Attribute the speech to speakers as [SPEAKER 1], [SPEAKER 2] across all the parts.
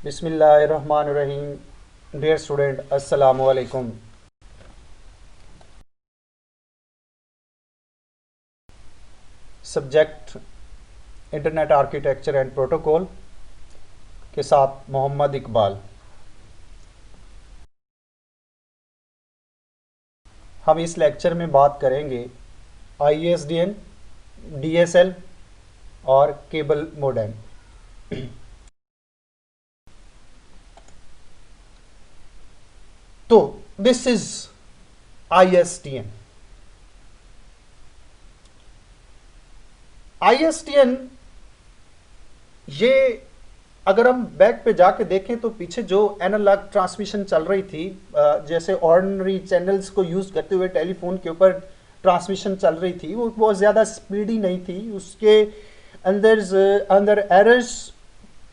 [SPEAKER 1] बिस्मिल्लाहिर्रहमानिर्रहीम। Dear student, अस्सलाम वालेकुम। Subject internet architecture and protocol के साथ मोहम्मद इकबाल। हम इस लेक्चर में बात करेंगे ISDN, DSL और केबल मोडेम। तो दिस इज ISDN। ISDN ये अगर हम बैक पे जाके देखें तो पीछे जो एनालॉग ट्रांसमिशन चल रही थी, जैसे ऑर्डिनरी चैनल्स को यूज करते हुए टेलीफोन के ऊपर ट्रांसमिशन चल रही थी, वो बहुत ज़्यादा स्पीडी नहीं थी। उसके अंदर एरर्स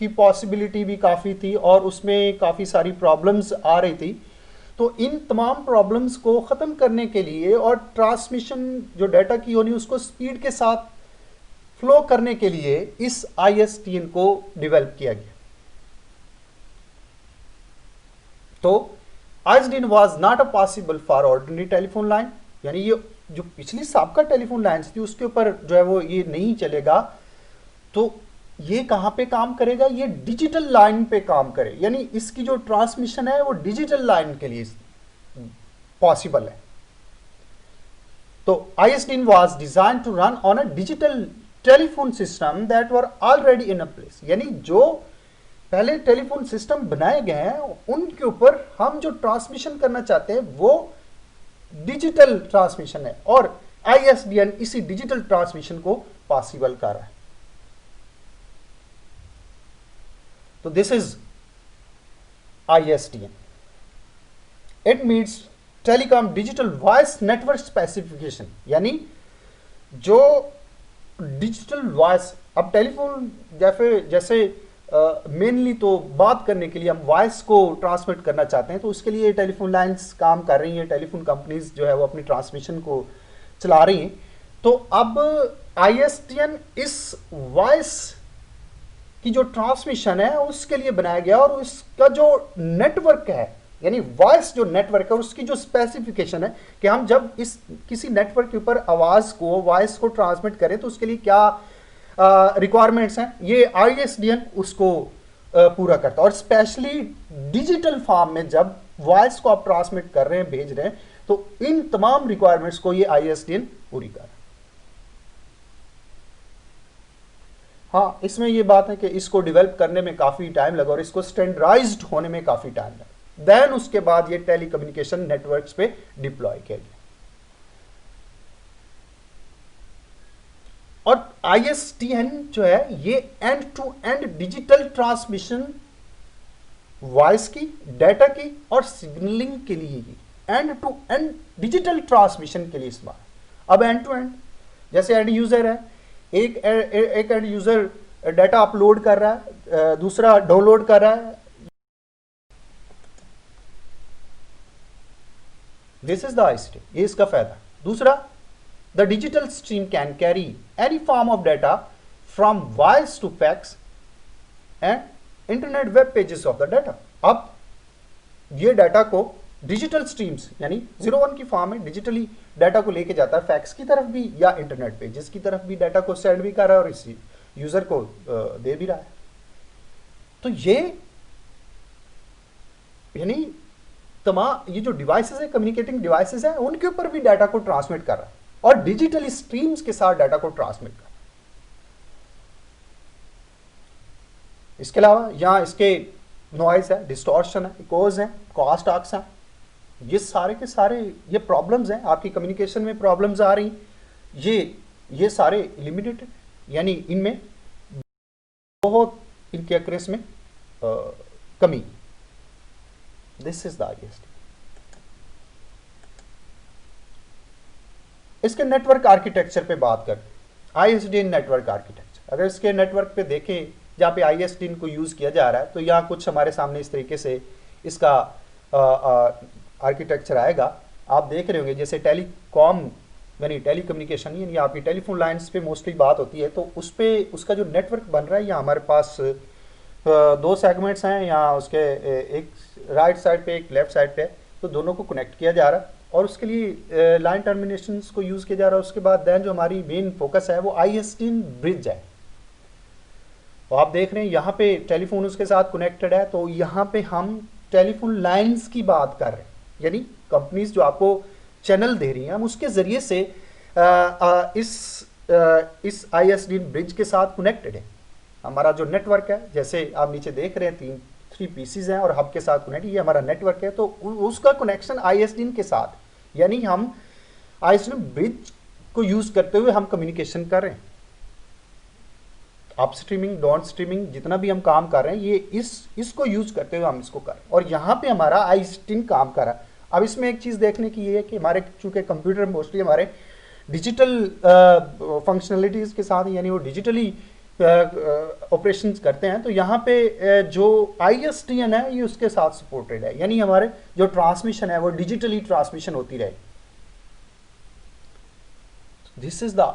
[SPEAKER 1] की पॉसिबिलिटी भी काफ़ी थी और उसमें काफ़ी सारी प्रॉब्लम्स आ रही थी। तो इन तमाम प्रॉब्लम्स को ख़त्म करने के लिए और ट्रांसमिशन जो डाटा की होनी उसको स्पीड के साथ फ्लो करने के लिए इस ISDN को डेवलप किया गया। तो ISDN was not a possible for ordinary telephone line, यानी ये जो पिछली साबका टेलीफोन लाइन्स थी उसके ऊपर जो है वो ये नहीं चलेगा। तो ये कहां पे काम करेगा? ये डिजिटल लाइन पे काम करे, यानी इसकी जो ट्रांसमिशन है वो डिजिटल लाइन के लिए पॉसिबल है। तो ISDN was designed to run on a digital telephone system that were already in a place, यानी जो पहले टेलीफोन सिस्टम बनाए गए हैं उनके ऊपर हम जो ट्रांसमिशन करना चाहते हैं वो डिजिटल ट्रांसमिशन है और ISDN इसी डिजिटल ट्रांसमिशन को पॉसिबल कर रहा है। तो this is ISDN। It means telecom digital voice network specification, यानी जो डिजिटल वॉइस, अब टेलीफोन जैसे मेनली तो बात करने के लिए हम वॉइस को ट्रांसमिट करना चाहते हैं, तो उसके लिए टेलीफोन लाइंस काम कर रही हैं, टेलीफोन कंपनीज जो है वो अपनी ट्रांसमिशन को चला रही हैं। तो अब ISDN इस वॉइस की जो ट्रांसमिशन है उसके लिए बनाया गया और उसका जो नेटवर्क है, यानी वॉइस जो नेटवर्क है उसकी जो स्पेसिफिकेशन है कि हम जब इस किसी नेटवर्क के ऊपर आवाज को वॉइस को ट्रांसमिट करें तो उसके लिए क्या रिक्वायरमेंट्स हैं, ये ISDN उसको पूरा करता है। और स्पेशली डिजिटल फॉर्म में जब वॉइस को आप ट्रांसमिट कर रहे हैं, भेज रहे हैं, तो इन तमाम रिक्वायरमेंट्स को ये ISDN पूरी कर रहा है। हाँ, इसमें ये बात है कि इसको डेवलप करने में काफी टाइम लगा और इसको स्टैंडर्डाइज्ड होने में काफी टाइम लगा। देन उसके बाद ये टेलीकम्युनिकेशन नेटवर्क्स पे डिप्लॉय किया गया। और ISDN जो है ये end to end digital transmission voice की, डाटा की और सिग्नलिंग के लिए ही end to end digital transmission के लिए इस्तेमाल। अब एंड टू एंड, जैसे एंड यूजर है, एक एंड यूजर डाटा अपलोड कर रहा है, दूसरा डाउनलोड कर रहा है। दिस इज द ISDN, ये इसका फायदा। दूसरा, the digital stream can carry any form of data from voice to fax and internet web pages of the data. अब ये डाटा को डिजिटल स्ट्रीम्स यानी 01 की फॉर्म में डिजिटली डाटा को लेके जाता है फैक्स की तरफ भी या इंटरनेट पेजेस की तरफ भी, डाटा को सेंड भी कर रहा है और इसी यूजर को दे भी रहा है। तो ये यानी तमाम ये जो डिवाइसेस है, कम्युनिकेटिंग डिवाइसेस है, उनके ऊपर भी डाटा को ट्रांसमिट कर रहा है और डिजिटल स्ट्रीम्स के साथ डाटा को ट्रांसमिट कर रहा है। इसके अलावा यहां इसके नॉइज है, डिस्टॉर्शन है, इकोज है, क्रॉस टॉक्स है, ये सारे के सारे ये प्रॉब्लम्स हैं, आपकी कम्युनिकेशन में प्रॉब्लम्स आ रही, ये सारे एलिमिनेटेड, यानी इनमें बहुत इनके एक्यूरेसी में कमी। This is the ISDN। इसके नेटवर्क आर्किटेक्चर पे बात कर, ISDN नेटवर्क आर्किटेक्चर, अगर इसके नेटवर्क पे देखें जहाँ पे ISDN को यूज किया जा रहा है, तो यहाँ कुछ हमारे सामने इस तरीके से इसका आर्किटेक्चर आएगा। आप देख रहे होंगे जैसे टेलीकॉम यानी टेलीकम्युनिकेशन यानी आपकी टेलीफोन लाइंस पे मोस्टली बात होती है, तो उस पे उसका जो नेटवर्क बन रहा है, यहाँ हमारे पास दो सेगमेंट्स हैं, या उसके एक राइट साइड पे एक लेफ्ट साइड पे, तो दोनों को कनेक्ट किया जा रहा है और उसके लिए लाइन टर्मिनेशंस को यूज़ किया जा रहा है। उसके बाद देन जो हमारी मेन फोकस है वो ISDN ब्रिज है। तो आप देख रहे हैं यहाँ पे टेलीफोन उसके साथ कनेक्टेड है, तो यहाँ पे हम टेलीफोन लाइंस की बात कर रहे हैं, यानी कंपनीज जो आपको चैनल दे रही हैं हम उसके ज़रिए से इस ISDN ब्रिज के साथ कनेक्टेड है। हमारा जो नेटवर्क है, जैसे आप नीचे देख रहे हैं, थ्री पीसीज हैं और हब के साथ कनेक्ट, ये हमारा नेटवर्क है, तो उसका कनेक्शन ISDN के साथ, यानी हम ISDN ब्रिज को यूज करते हुए हम कम्युनिकेशन कर रहे हैं। अप स्ट्रीमिंग डाउन स्ट्रीमिंग जितना भी हम काम कर रहे हैं, ये इसको यूज करते हुए हम इसको कर रहे हैं, और यहाँ पे हमारा ISDN काम कर रहा है। अब इसमें एक चीज़ देखने की ये है कि हमारे चूंकि कंप्यूटर मोस्टली हमारे डिजिटल फंक्शनलिटीज के साथ, यानी वो डिजिटली ऑपरेशंस करते हैं, तो यहाँ पे जो ISDN है ये उसके साथ सपोर्टेड है, यानी हमारे जो ट्रांसमिशन है वो डिजिटली ट्रांसमिशन होती रहे। This is the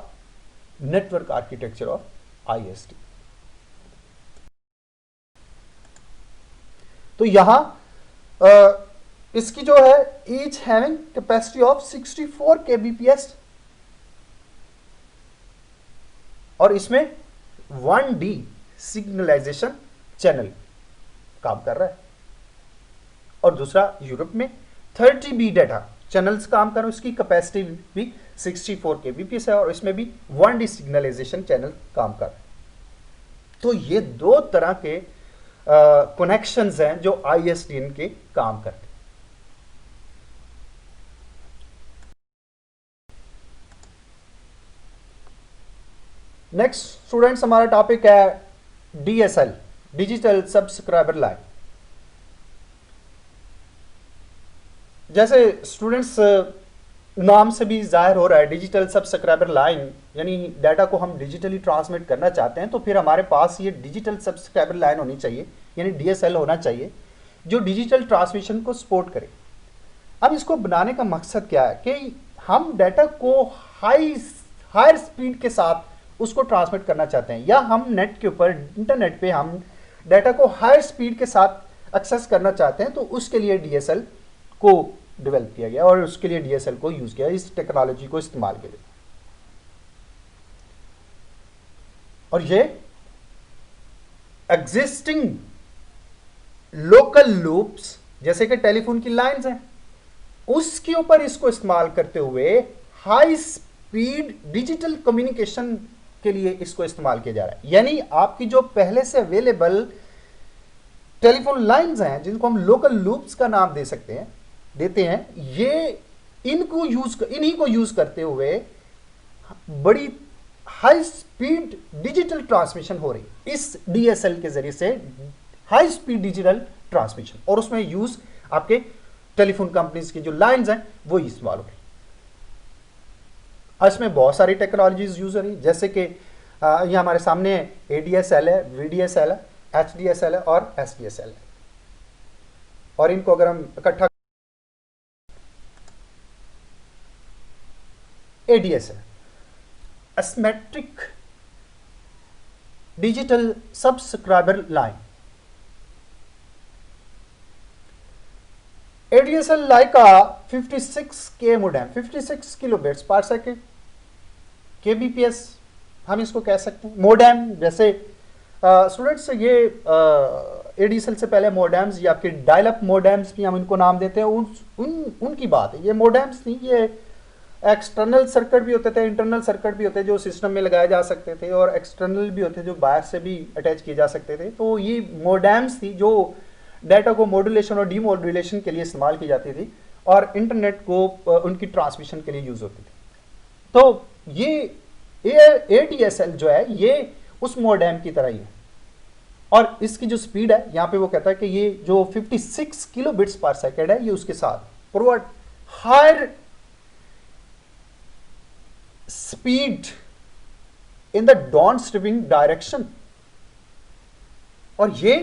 [SPEAKER 1] network architecture of ISDN। तो यहां इसकी जो है each having capacity of 64 kbps, और इसमें 1D सिग्नलाइजेशन चैनल काम कर रहा है, और दूसरा यूरोप में 30B डाटा चैनल्स काम कर रहे हैं, उसकी कैपेसिटी भी 64 kbps है, और इसमें भी 1D सिग्नलाइजेशन चैनल काम कर रहे हैं। तो ये दो तरह के कनेक्शंस हैं जो ISDN के काम करते हैं। नेक्स्ट स्टूडेंट्स, हमारा टॉपिक है DSL, डिजिटल सब्सक्राइबर लाइन। जैसे स्टूडेंट्स नाम से भी जाहिर हो रहा है, डिजिटल सब्सक्राइबर लाइन, यानी डाटा को हम डिजिटली ट्रांसमिट करना चाहते हैं, तो फिर हमारे पास ये डिजिटल सब्सक्राइबर लाइन होनी चाहिए, यानी DSL होना चाहिए, जो डिजिटल ट्रांसमिशन को सपोर्ट करे। अब इसको बनाने का मकसद क्या है कि हम डाटा को हायर स्पीड के साथ उसको ट्रांसमिट करना चाहते हैं, या हम नेट के ऊपर इंटरनेट पे हम डाटा को हायर स्पीड के साथ एक्सेस करना चाहते हैं, तो उसके लिए DSL को डेवलप किया गया और उसके लिए DSL को यूज किया, इस टेक्नोलॉजी को इस्तेमाल किया। और ये एग्जिस्टिंग लोकल लूप्स जैसे कि टेलीफोन की लाइंस हैं, उसके ऊपर इसको इस्तेमाल करते हुए हाई स्पीड डिजिटल कम्युनिकेशन के लिए इसको इस्तेमाल किया जा रहा है। यानी आपकी जो पहले से अवेलेबल टेलीफोन लाइंस हैं, जिनको हम लोकल लूप्स का नाम देते हैं, ये इन्हीं को यूज करते हुए बड़ी हाई स्पीड डिजिटल ट्रांसमिशन हो रही इस DSL के जरिए से, हाई स्पीड डिजिटल ट्रांसमिशन, और उसमें यूज आपके टेलीफोन कंपनीज की जो लाइंस हैं वो इस्तेमाल हो रही। इसमें बहुत सारी टेक्नोलॉजीज यूज हो रही, जैसे कि ये हमारे सामने ADSL है, VDSL है, HDSL है और SDSL है, और इनको अगर हम इकट्ठा ADSL asymmetric digital subscriber line. ADSL like का 56K modem, 56 kilobits per second, kbps हम इसको कह सकते हैं। मोडेम, जैसे स्टूडेंट्स ये ADSL से पहले मोडेम्स या फिर डायल अप मोडेम्स भी हम इनको नाम देते हैं, उनकी बात है। ये मोडेम्स नहीं, ये एक्सटर्नल सर्किट भी होते थे, इंटरनल सर्किट भी होते थे जो सिस्टम में लगाए जा सकते थे, और एक्सटर्नल भी होते जो बाहर से भी अटैच किए जा सकते थे। तो ये मोडेम्स थी जो डाटा को मॉड्यूलेशन और डीमॉड्यूलेशन के लिए इस्तेमाल की जाती थी, और इंटरनेट को उनकी ट्रांसमिशन के लिए यूज होती थी। तो ये ADSL जो है ये उस मोडेम की तरह ही है, और इसकी जो स्पीड है यहाँ पे वो कहता है कि ये जो 56 किलोबिट्स पर सेकेंड है, ये उसके साथ provide higher speed in the down streaming direction. और ये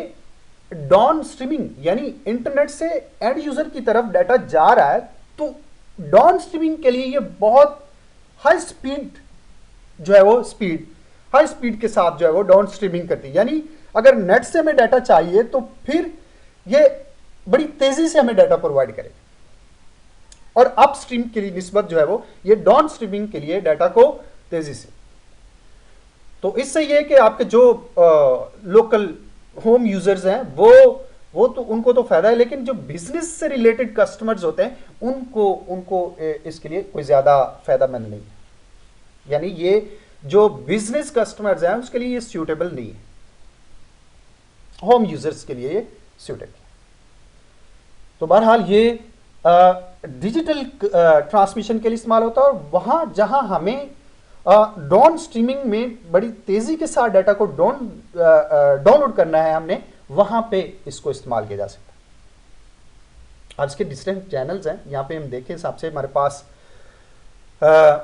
[SPEAKER 1] डाउन स्ट्रीमिंग यानी इंटरनेट से एंड यूजर की तरफ डाटा जा रहा है, तो डाउन स्ट्रीमिंग के लिए ये बहुत हाई स्पीड जो है वो हाई स्पीड के साथ जो है वो डाउन स्ट्रीमिंग करती है। यानी अगर नेट से हमें डाटा चाहिए तो फिर ये बड़ी तेजी से हमें डाटा प्रोवाइड करेगा। और अपस्ट्रीम के लिए निस्बत जो है वो ये डाउन स्ट्रीमिंग के लिए डाटा को तेजी से। तो इससे ये कि आपके जो लोकल होम यूजर्स हैं वो तो उनको तो फायदा है, लेकिन जो बिजनेस से रिलेटेड कस्टमर्स होते हैं उनको उनको इसके लिए कोई ज्यादा फायदामंद नहीं है। यानी ये जो बिजनेस कस्टमर्स हैं उसके लिए ये सूटेबल नहीं है, होम यूजर्स के लिए ये सूटेबल है। तो बहरहाल ये डिजिटल ट्रांसमिशन के लिए इस्तेमाल होता है, और वहां जहां हमें डाउन स्ट्रीमिंग में बड़ी तेजी के साथ डाटा को डाउनलोड करना है हमने, वहां पे इसको इस्तेमाल किया जा सकता है। अब इसके डिफरेंट चैनल्स हैं, यहाँ पे हम देखें हिसाब से हमारे पास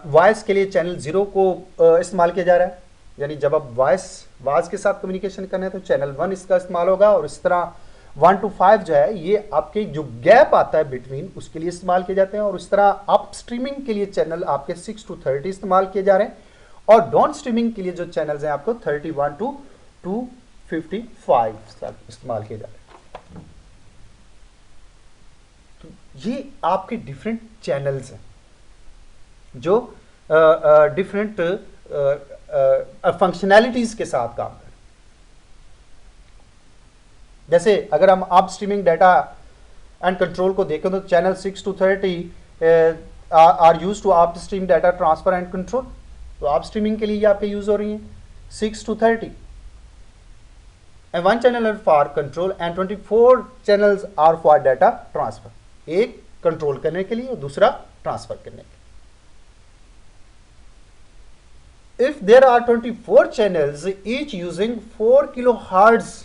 [SPEAKER 1] वॉइस के लिए चैनल 0 को इस्तेमाल किया जा रहा है, यानी जब आप वॉइस के साथ कम्युनिकेशन करना है तो चैनल 1 इसका इस्तेमाल होगा। और इस तरह 1 to 5 जो है ये आपके जो गैप आता है बिटवीन उसके लिए इस्तेमाल किए जाते हैं। और इस तरह अप स्ट्रीमिंग के लिए चैनल आपके 6 to 30 इस्तेमाल किए जा रहे हैं, और डाउन स्ट्रीमिंग के लिए जो चैनल्स हैं आपको 31 to 255 तक इस्तेमाल किए जा रहे हैं। तो ये आपके डिफरेंट चैनल्स हैं जो डिफरेंट फंक्शनैलिटीज के साथ काम करें। जैसे अगर हम up streaming data and control को देखें तो channel 6 to 30 are use to up stream data transfer and control. तो अप स्ट्रीमिंग के लिए ये आपके यूज हो रही हैं 6 to 30, and 1 channel are for control and 24 channels are for data transfer। एक कंट्रोल करने के लिए और दूसरा ट्रांसफर करने के लिए। If there are 24 channels each using 4 kilohertz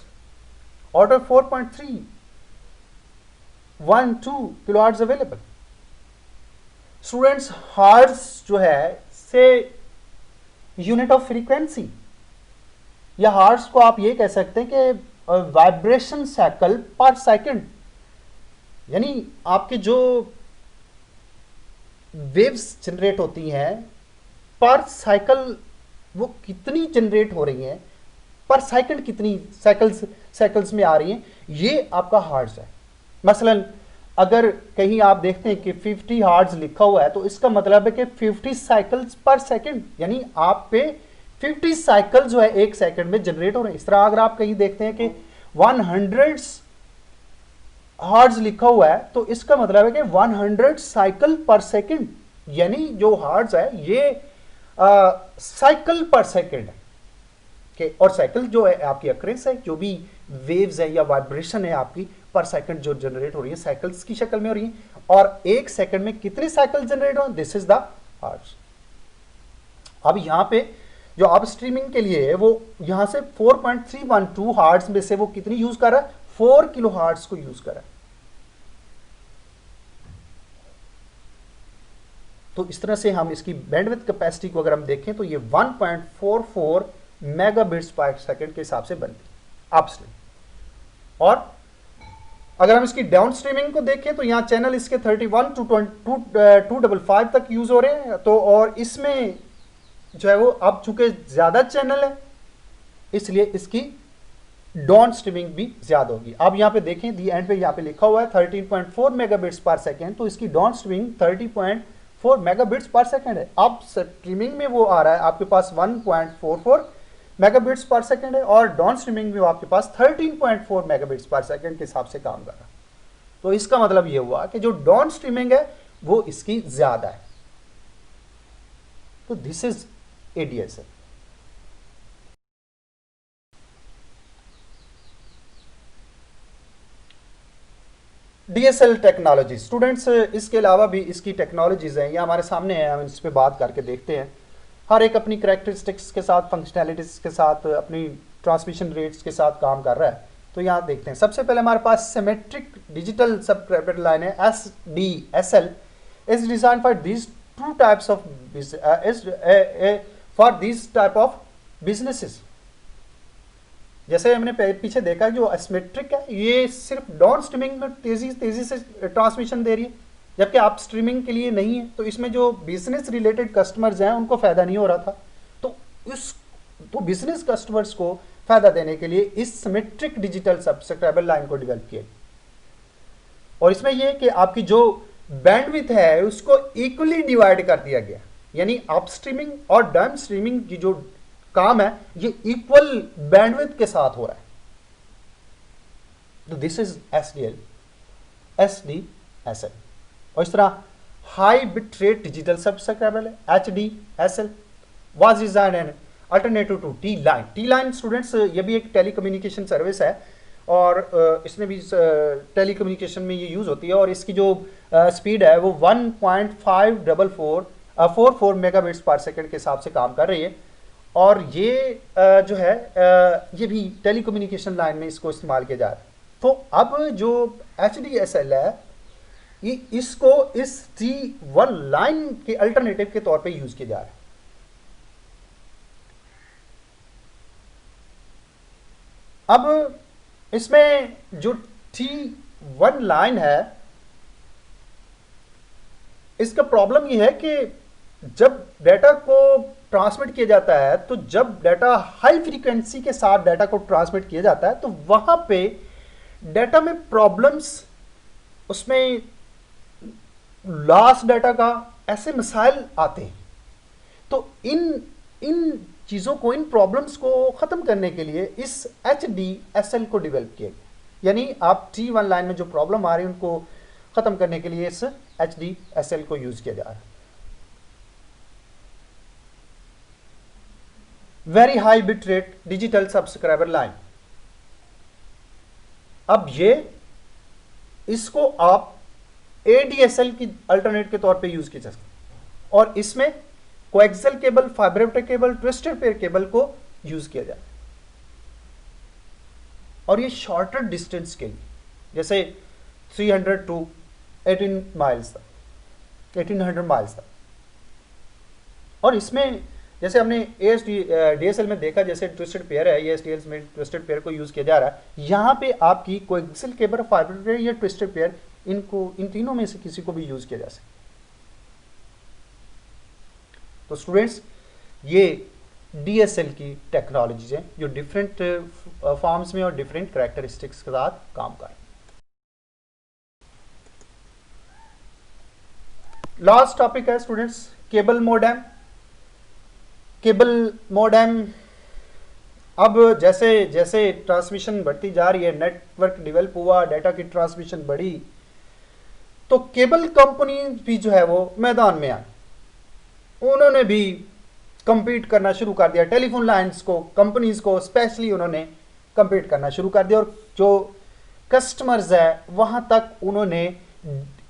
[SPEAKER 1] out of 4.312 kilohertz available, students hertz जो है से यूनिट ऑफ फ्रीक्वेंसी, या हर्ट्ज को आप ये कह सकते हैं कि वाइब्रेशन साइकिल पर सेकंड, यानी आपके जो वेव्स जनरेट होती हैं पर साइकिल वो कितनी जनरेट हो रही हैं, पर सेकंड कितनी साइकिल्स में आ रही हैं, ये आपका हर्ट्ज है। मसलन अगर कहीं आप देखते हैं कि 50 हर्ट्ज लिखा हुआ है तो इसका मतलब है कि 50 साइकिल्स पर सेकंड, यानी आप पे 50 साइकिल जो है एक सेकंड में जनरेट हो रहे हैं। इस तरह अगर आप कहीं देखते हैं कि 100 हर्ट्ज लिखा हुआ है तो इसका मतलब है कि 100 साइकिल पर सेकंड, यानी जो हर्ट्ज है ये साइकिल पर सेकंड है। और साइकिल जो है आपकी अक्रेंस है, जो भी वेव्स है या वाइब्रेशन है आपकी पर सेकंड जो जनरेट हो रही है साइकिल्स की शक्ल में हो रही है, और एक सेकंड में कितनी साइकिल जनरेट हो, दिस इज द हर्ट्ज। अब यहां पे जो आप स्ट्रीमिंग के लिए है वो यहां से 4.312 हर्ट्ज में से वो कितनी यूज कर रहा है, 4 किलो हर्ट्ज को यूज कर रहा है। तो इस तरह से हम इसकी बैंडविड्थ कैपेसिटी को अगर हम देखें तो ये 1.44 मेगाबिट्स पर सेकंड के हिसाब से बनती है अपस्ट्रीम। और अगर हम इसकी डाउन स्ट्रीमिंग को देखें तो यहाँ चैनल इसके 31 to 255 तक यूज हो रहे हैं। तो और इसमें जो है वो अब चूंकि ज्यादा चैनल है इसलिए इसकी डाउन स्ट्रीमिंग भी ज्यादा होगी। अब यहाँ पे देखें दी एंड पे यहाँ पे लिखा हुआ है 13.4 मेगाबिट्स पर सेकेंड, तो इसकी डाउन स्ट्रीमिंग 30.4 मेगाबिट्स पर सेकेंड है। अब स्ट्रीमिंग में वो आ रहा है आपके पास 1.44 मेगाबिट्स पर सेकेंड है, और डाउन स्ट्रीमिंग में आपके पास 13.4 मेगाबिट्स पर सेकेंड के हिसाब से काम कर रहा है। तो इसका मतलब ये हुआ कि जो डाउन स्ट्रीमिंग है वो इसकी ज्यादा है। तो this is ADSL। DSL technology students, इसके अलावा भी इसकी टेक्नोलॉजीज हैं, ये हमारे सामने है, हम इस पे बात करके देखते हैं। हर एक अपनी करैक्टरिस्टिक्स के साथ, फंक्शनैलिटीज के साथ, अपनी ट्रांसमिशन रेट्स के साथ काम कर रहा है। तो यहाँ देखते हैं, सबसे पहले हमारे पास सिमेट्रिक डिजिटल सबक्रिप्टेड लाइन है SDSL is design for this two types of for this type of businesses. जैसे हमने पीछे देखा जो एसिमेट्रिक है ये सिर्फ डाउन स्ट्रीमिंग में तेजी से ट्रांसमिशन दे रही है, जबकि आप स्ट्रीमिंग के लिए नहीं है। तो इसमें जो बिजनेस रिलेटेड कस्टमर्स हैं उनको फायदा नहीं हो रहा था। तो बिजनेस कस्टमर्स को फायदा देने के लिए इस सिमेट्रिक डिजिटल सब्सक्राइबर लाइन को डेवलप किया। और इसमें यह कि आपकी जो बैंडविड्थ है उसको इक्वली डिवाइड कर दिया गया, यानी अप स्ट्रीमिंग और डाउन स्ट्रीमिंग की जो काम है ये इक्वल बैंडविड्थ के साथ हो रहा है। तो दिस इज SDSL। और इस तरह high bit rate digital subscriber HDSL was design and alternative to T line. T line students ये भी एक टेलीकम्युनिकेशन सर्विस है और इसमें भी टेलीकम्युनिकेशन में ये यूज़ होती है और इसकी जो स्पीड है वो 1.544 मेगाबिट्स पर सेकंड के हिसाब से काम कर रही है। और ये जो है ये भी टेलीकम्युनिकेशन लाइन में इसको इस्तेमाल किया जा रहा है। तो अब जो HDSL है ये इसको इस T1 लाइन के अल्टरनेटिव के तौर पे यूज किया जा रहा है। अब इसमें जो T1 लाइन है इसका प्रॉब्लम ये है कि जब डाटा को ट्रांसमिट किया जाता है तो जब डाटा हाई फ्रीक्वेंसी के साथ डाटा को ट्रांसमिट किया जाता है तो वहां पे डाटा में प्रॉब्लम्स, उसमें लॉस डाटा का ऐसे मसाइल आते हैं। तो इन चीज़ों को, इन प्रॉब्लम्स को ख़त्म करने के लिए इस HDSL को डेवलप किया गया, यानी आप T1 लाइन में जो प्रॉब्लम आ रही है उनको ख़त्म करने के लिए इस HDSL को यूज़ किया जा रहा है। Very high bit rate digital subscriber line. अब ये इसको आप ADSL की अल्टरनेट के तौर पे यूज किया जा सकता और इसमें coaxial cable, fibre optic cable, twisted pair cable को यूज किया जाए। और ये शॉर्टर डिस्टेंस के लिए जैसे 300 टू 1800 माइल्स तक। और इसमें जैसे हमने DSL में देखा, जैसे ट्विस्टेड पेयर है, ये ADSL में ट्विस्टेड पेयर को यूज किया जा रहा है। यहां पे आपकी कोएक्सियल केबल, फाइबर पेयर या ट्विस्टेड पेयर, इन तीनों में से किसी को भी यूज किया जा सकता है। तो स्टूडेंट्स ये DSL की टेक्नोलॉजीज हैं जो डिफरेंट फॉर्म्स में और डिफरेंट कैरेक्टरिस्टिक्स के साथ काम कर रहे हैं। लास्ट टॉपिक है students cable modem. Cable modem, अब जैसे जैसे ट्रांसमिशन बढ़ती जा रही है, नेटवर्क डेवलप हुआ, डाटा की ट्रांसमिशन बढ़ी, तो केबल कंपनी भी जो है वो मैदान में आई। उन्होंने भी compete करना शुरू कर दिया, टेलीफोन लाइंस को, कंपनीज को स्पेशली उन्होंने compete करना शुरू कर दिया। और जो कस्टमर्स है वहां तक उन्होंने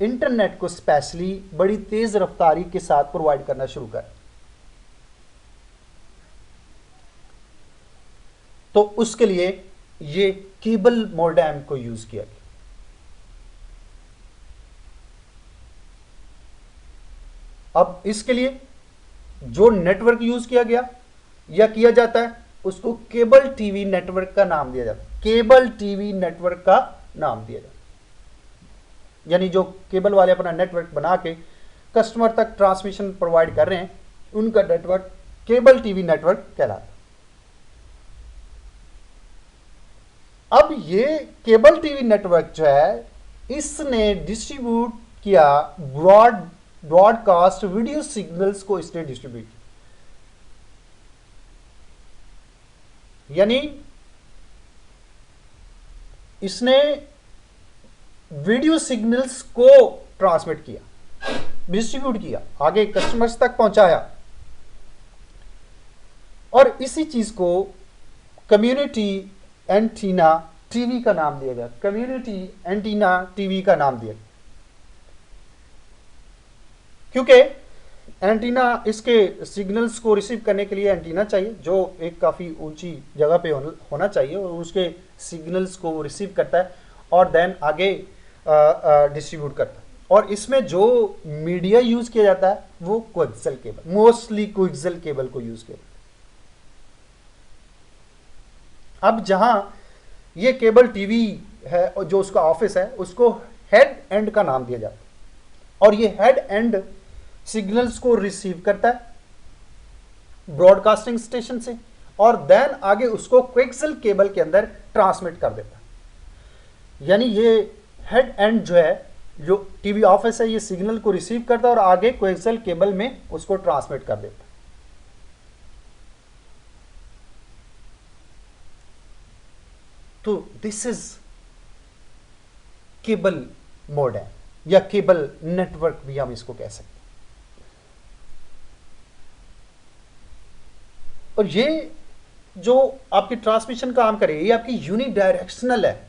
[SPEAKER 1] इंटरनेट को स्पेशली बड़ी तेज रफ्तारी के साथ प्रोवाइड करना शुरू कर। तो उसके लिए ये केबल मोडेम को यूज किया गया। अब इसके लिए जो नेटवर्क यूज किया गया या किया जाता है उसको केबल टीवी नेटवर्क का नाम दिया जाता है। केबल टीवी नेटवर्क का नाम दिया जाता है, यानी जो केबल वाले अपना नेटवर्क बना के कस्टमर तक ट्रांसमिशन प्रोवाइड कर रहे हैं उनका नेटवर्क केबल टीवी नेटवर्क कहलाता है। अब ये केबल टीवी नेटवर्क जो है इसने डिस्ट्रीब्यूट किया ब्रॉडकास्ट वीडियो सिग्नल्स को, इसने डिस्ट्रीब्यूट किया, यानी इसने वीडियो सिग्नल्स को ट्रांसमिट किया, डिस्ट्रीब्यूट किया, आगे कस्टमर्स तक पहुंचाया। और इसी चीज को कम्युनिटी एंटीना टीवी का नाम दिया गया। कम्युनिटी एंटीना टीवी का नाम दिया, क्योंकि एंटीना, इसके सिग्नल्स को रिसीव करने के लिए एंटीना चाहिए जो एक काफ़ी ऊंची जगह पे होना चाहिए और उसके सिग्नल्स को रिसीव करता है और देन आगे डिस्ट्रीब्यूट करता है। और इसमें जो मीडिया यूज किया जाता है वो coaxial cable, mostly coaxial cable को यूज किया जाता है। अब जहां ये केबल टीवी है और जो उसका ऑफिस है उसको हेड एंड का नाम दिया जाता है और ये हेड एंड सिग्नल्स को रिसीव करता है ब्रॉडकास्टिंग स्टेशन से और देन आगे उसको कोएक्सियल केबल के अंदर ट्रांसमिट कर देता है। यानी ये हेड एंड जो है, जो टीवी ऑफिस है, ये सिग्नल को रिसीव करता है और आगे कोएक्सियल केबल में उसको ट्रांसमिट कर देता है। तो दिस इज केबल मोड है, या केबल नेटवर्क भी हम इसको कह सकते हैं। और ये जो आपकी ट्रांसमिशन काम करे, ये आपकी यूनिडायरेक्शनल है,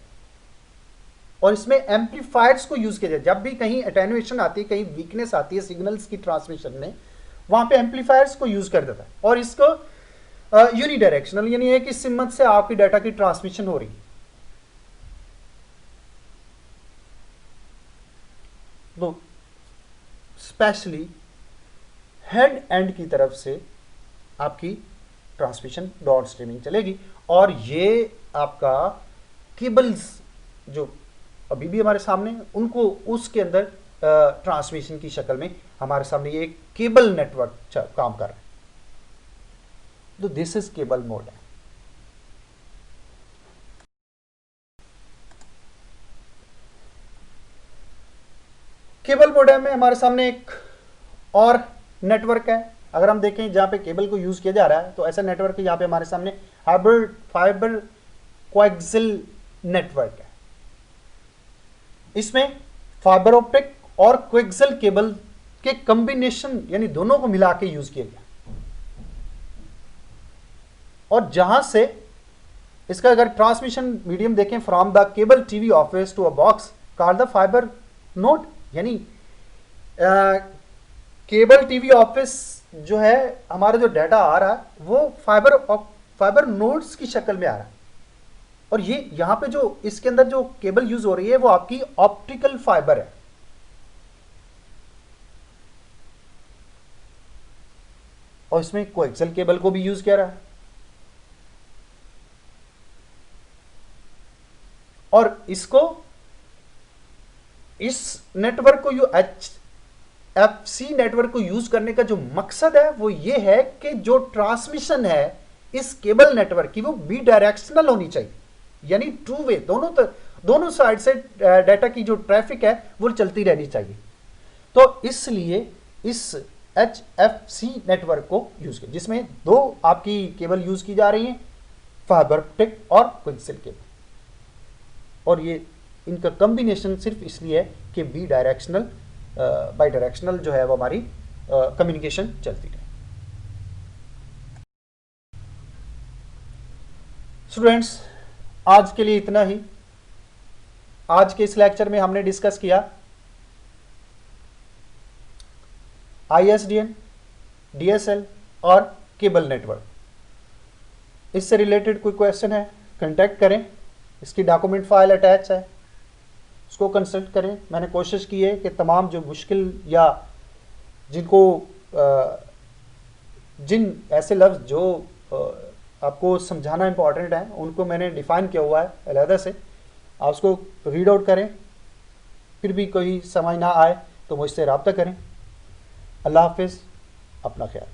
[SPEAKER 1] और इसमें एम्पलीफायर्स को यूज किया जाए। जब भी कहीं अटेन्युएशन आती है, कहीं वीकनेस आती है सिग्नल्स की ट्रांसमिशन में, वहां पे एम्पलीफायर्स को यूज कर देता है। और इसको यूनिडायरेक्शनल यानी एक ही सिमत से आपकी डाटा की ट्रांसमिशन हो रही है। तो स्पेशली हेड एंड की तरफ से आपकी ट्रांसमिशन डाउन स्ट्रीमिंग चलेगी, और ये आपका केबल्स जो अभी भी हमारे सामने है, उनको उसके अंदर ट्रांसमिशन की शक्ल में हमारे सामने ये केबल नेटवर्क काम कर रहा है। तो दिस इज केबल मोड है। केबल मोडेम में हमारे सामने एक और नेटवर्क है। अगर हम देखें जहां पे केबल को यूज किया जा रहा है, तो ऐसा नेटवर्क यहां पे हमारे सामने फाइबर कोएक्सियल नेटवर्क है। इसमें फाइबर ऑप्टिक और कोएक्सियल केबल के कॉम्बिनेशन यानी दोनों को मिला के यूज किया गया, और जहां से इसका अगर ट्रांसमिशन मीडियम देखें, from the cable TV office to a box called the fibre node, यानी केबल टीवी ऑफिस जो है, हमारा जो डाटा आ रहा है वो फाइबर नोड्स की शक्ल में आ रहा है। और ये यहां पे जो इसके अंदर जो केबल यूज हो रही है वो आपकी ऑप्टिकल फाइबर है। और इसमें कोएक्सियल केबल को भी यूज किया रहा है। और इसको इस नेटवर्क को HFC नेटवर्क को यूज करने का जो मकसद है वो ये है कि जो ट्रांसमिशन है इस केबल नेटवर्क की वो बी डायरेक्शनल होनी चाहिए, यानी टू वे, दोनों साइड से डाटा की जो ट्रैफिक है वो चलती रहनी चाहिए। तो इसलिए इस HFC नेटवर्क को यूज किया, जिसमें दो आपकी केबल यूज की जा रही हैं, फाइबर ऑप्टिक और कोएक्सियल केबल। और ये इनका कॉम्बिनेशन सिर्फ इसलिए है कि बी डायरेक्शनल बाई डायरेक्शनल जो है वो हमारी कम्युनिकेशन चलती रहे। स्टूडेंट्स, आज के लिए इतना ही। आज के इस लेक्चर में हमने डिस्कस किया ISDN, DSL और केबल नेटवर्क। इससे रिलेटेड कोई क्वेश्चन है, कांटेक्ट करें। इसकी डॉक्यूमेंट फाइल अटैच है, उसको कंसल्ट करें। मैंने कोशिश की है कि तमाम जो मुश्किल या जिनको जिन ऐसे लफ्ज़ जो आपको समझाना इंपॉर्टेंट है उनको मैंने डिफ़ाइन किया हुआ है अलहदा से। आप उसको रीड आउट करें, फिर भी कोई समझ ना आए तो मुझसे रब्ता करें। अल्लाह हाफिज़, अपना ख्याल।